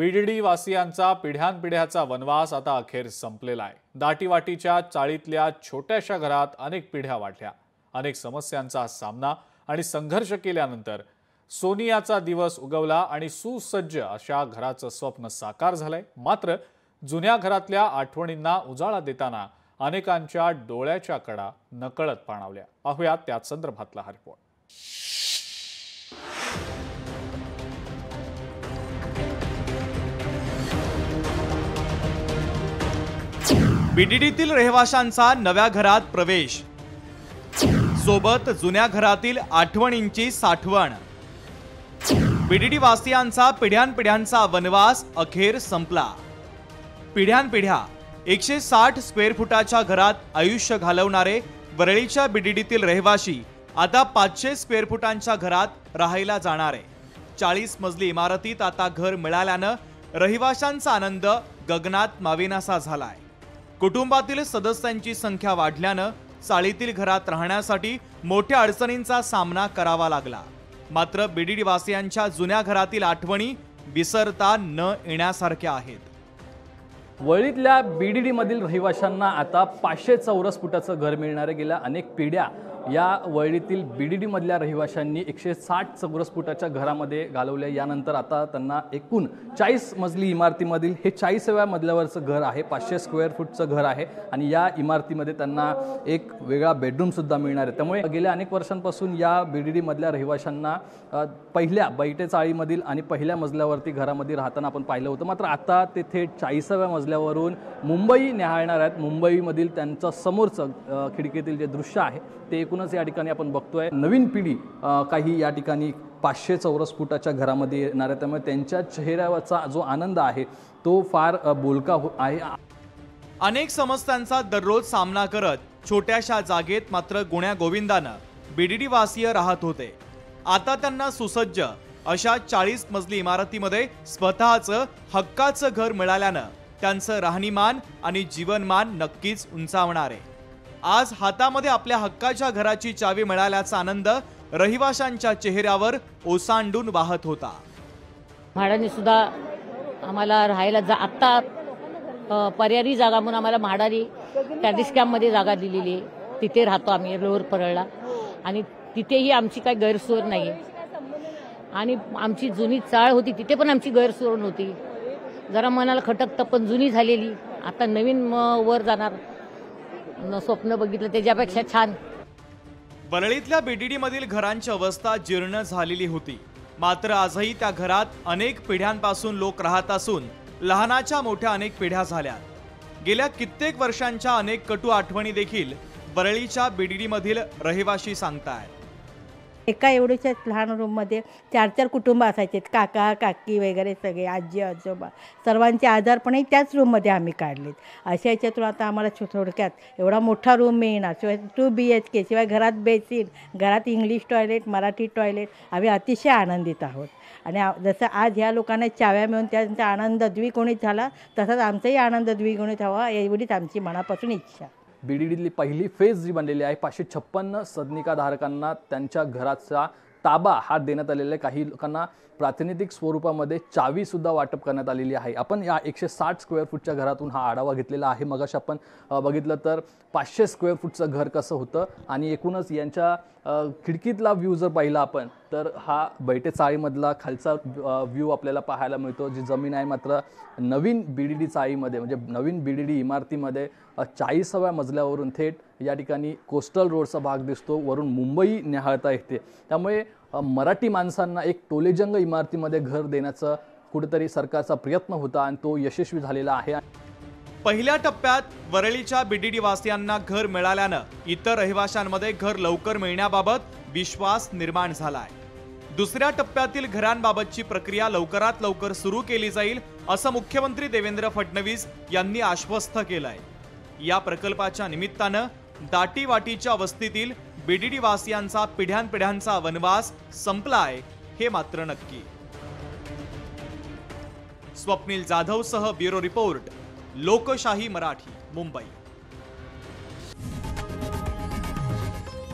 VDD वासियांचा पिढ्यानपिढ्याचा वनवास आता अखेर संपलेला आहे। दाटीवाटीच्या चाळीतल्या छोट्याशा घरात अनेक पिढ्या वाढल्या, अनेक समस्यांचा सामना आणि संघर्ष केल्यानंतर सोनियाचा दिवस उगवला आणि सुसज्ज अशा घराचं स्वप्न साकार झालंय। मात्र जुन्या घरातल्या आठवणींना उजाळा देताना अनेकांच्या डोळ्याच्या कडा नकळत पाणावल्या। पाहूयात त्याच संदर्भातला हा रिपोर्ट। बीडीडीतील रहिवाशांचा नव्या घरात प्रवेश, सोबत जुन्या घरातील आठवणींची साठवण। बीडीडी वासियांचा पिढ्यानपिढ्यांचा वनवास अखेर संपला। पिढ्यानपिढ्या 160 स्क्वेअर फुटाच्या घरात आयुष्य घालवणारे वरळीच्या बीडीडीतील रहिवाशी आता 500 स्क्वेअर फुटांच्या घरात राहायला जाणार आहे। 40 मजली इमारतीत आता घर मिळाल्यानं रहिवाशांचा आनंद गगनात मावेनासा झालाय। कुटुंबातील सदस्यांची संख्या वाढल्यानं चाळीतील घरात राहण्यासाठी मोठ्या अडचणींचा सामना करावा लागला। मात्र बीडीडी वासियांच्या जुन्या घरातील आठवणी विसरता न येण्यासारख्या आहेत। वरळीतल्या बीडीडी मधील रहिवाशांना आता 500 चौरस फुटाचं घर मिळणार आहे। गेल्या अनेक पिढ्या या वरळीतील बीडीडी मधल्या रहिवाशांनी 160 चौरस फुटाच्या घरामध्ये घालवल्या। यानंतर आता त्यांना एकूण 40 मजली इमारतीमधील हे 40व्या मजल्यावरचं घर आहे। 500 स्क्वेअर फूटचं घर आहे आणि या इमारतीमध्ये त्यांना एक वेगळा बेडरूम सुद्धा मिळणार आहे। त्यामुळे गेल्या अनेक वर्षांपासून या बीडीडी मधल्या रहिवाशांना पहिल्या बैठे चाळीमधील आणि पहिल्या मजल्यावरती घरामध्ये राहताना आपण पाहिलं होतं। मात्र आता ते थेट 40व्या मजल्यावरून मुंबई न्याहाळणार आहेत। मुंबईमधील त्यांचं समोरचं खिडकीतील जे दृश्य आहे ते एकूणच या ठिकाणी आपण बघतोय। नवीन पिढी काही या ठिकाणी 500 चौरस फुटाच्या घरामध्ये येणार आहे। त्यामुळे त्यांच्या चेहऱ्यावरचा जो आनंद आहे तो फार बोलका आहे। अनेक समस्यांचा दररोज सामना करत छोट्याशा जागेत मात्र गुण्या गोविंदानं बीडीडी वासीय राहत होते। आता त्यांना सुसज्ज अशा 40 मजली इमारतीमध्ये स्वतःचं हक्काचं घर मिळाल्यानं त्यांचं राहणीमान आणि जीवनमान नक्कीच उंचावणार आहे। आज हातामध्ये आपल्या हक्काच्या घराची चावी मिळाल्याचा आनंद रहिवाशांच्या चेहऱ्यावर ओसांडून वाहत होता। म्हाडाने सुद्धा आम्हाला राहायला आता पर्यायी जागा म्हणून आम्हाला म्हाडाने टॅरिस कॅम्पमध्ये जागा दिलेली आहे। तिथे राहतो आम्ही लोअर परळला आणि तिथेही आमची काही गैरसोय नाही आणि आमची जुनी चाळ होती तिथे पण आमची गैरसोय नव्हती। जरा मनाला खटकतं पण जुनी झालेली आता नवीन वर जाणार स्वप्न बघितलं त्याच्यापेक्षा छान। वरळीतल्या बीडीडी मधील घरांची अवस्था जीर्ण झालेली होती। मात्र आजही त्या घरात अनेक पिढ्यांपासून लोक राहत असून लहानाच्या मोठ्या अनेक पिढ्या झाल्या। गेल्या कित्येक वर्षांच्या अनेक कटू आठवणी देखील वरळीच्या बीडीडी मधील रहिवाशी सांगतायत। एका एवढ्याच्या लहान रूममध्ये 4-4 कुटुंब असायचे, काका काकी वगैरे सगळे, आजी आजोबा सर्वांचे आजारपणही त्याच रूममध्ये आम्ही काढलेत। अशा याच्यातून आता आम्हाला थोडक्यात एवढा मोठा रूम मिळणार, शिवाय 2 BHK, शिवाय घरात बेसिन, घरात इंग्लिश टॉयलेट, मराठी टॉयलेट, आम्ही अतिशय आनंदित आहोत। आणि जसं आज ह्या लोकांना चाव्या मिळून त्यांचा आनंद द्विगुणित झाला तसाच आमचाही आनंद द्विगुणित व्हावा एवढीच आमची मनापासून इच्छा। बीडीडीतली पहिली फेज जी बनलेली आहे 556 सदनिकाधारकांना त्यांच्या घराचा ताबा हा देण्यात आलेला आहे। काही लोकांना प्रातिनिधिक स्वरूपामध्ये चावी सुद्धा वाटप करण्यात आलेली आहे। आपण या 160 स्क्वेअर फूटच्या घरातून हा आढावा घेतलेला आहे। मगाशी आपण बघितलं तर 500 स्क्वेअर फूटचं घर कसं होतं आणि एकूणच यांच्या खिडकीतला व्ह्यू जर पाहिला आपण तर हा बैठे चाळीमधला खालचा व्ह्यू आपल्याला पाहायला मिळतो। जी जमीन आहे मात्र नवीन बीडीडी चाळीमध्ये म्हणजे नवीन बीडीडी इमारतीमध्ये 40व्या मजल्यावरून थेट या ठिकाणी कोस्टल रोडचा भाग दिसतो, वरून मुंबई न्याहाळता येते। त्यामुळे मराठी माणसांना एक टोलेजंग इमारतीमध्ये घर देण्याचा कुठेतरी सरकारचा प्रयत्न होता आणि तो यशस्वी झालेला आहे। पहिल्या टप्प्यात वरळीच्या बीडीडी वासियांना घर मिळाल्यानं इतर रहिवाशांमध्ये घर लवकर मिळण्याबाबत विश्वास निर्माण झालाय। दुसऱ्या टप्प्यातील घरांबाबतची प्रक्रिया लवकरात लवकर सुरू केली जाईल असं मुख्यमंत्री देवेंद्र फडणवीस यांनी आश्वस्त केलंय। या प्रकल्पाच्या निमित्तानं दाटीवाटीच्या वस्तीतील बीडीडी वासियांचा पिढ्यानपिढ्यांचा वनवास संपलाय हे मात्र नक्की। स्वप्नील जाधवसह ब्युरो रिपोर्ट, लोकशाही मराठी, मुंबई।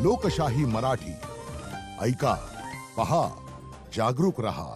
लोकशाही मराठी ऐका, पहा, जागरूक रहा।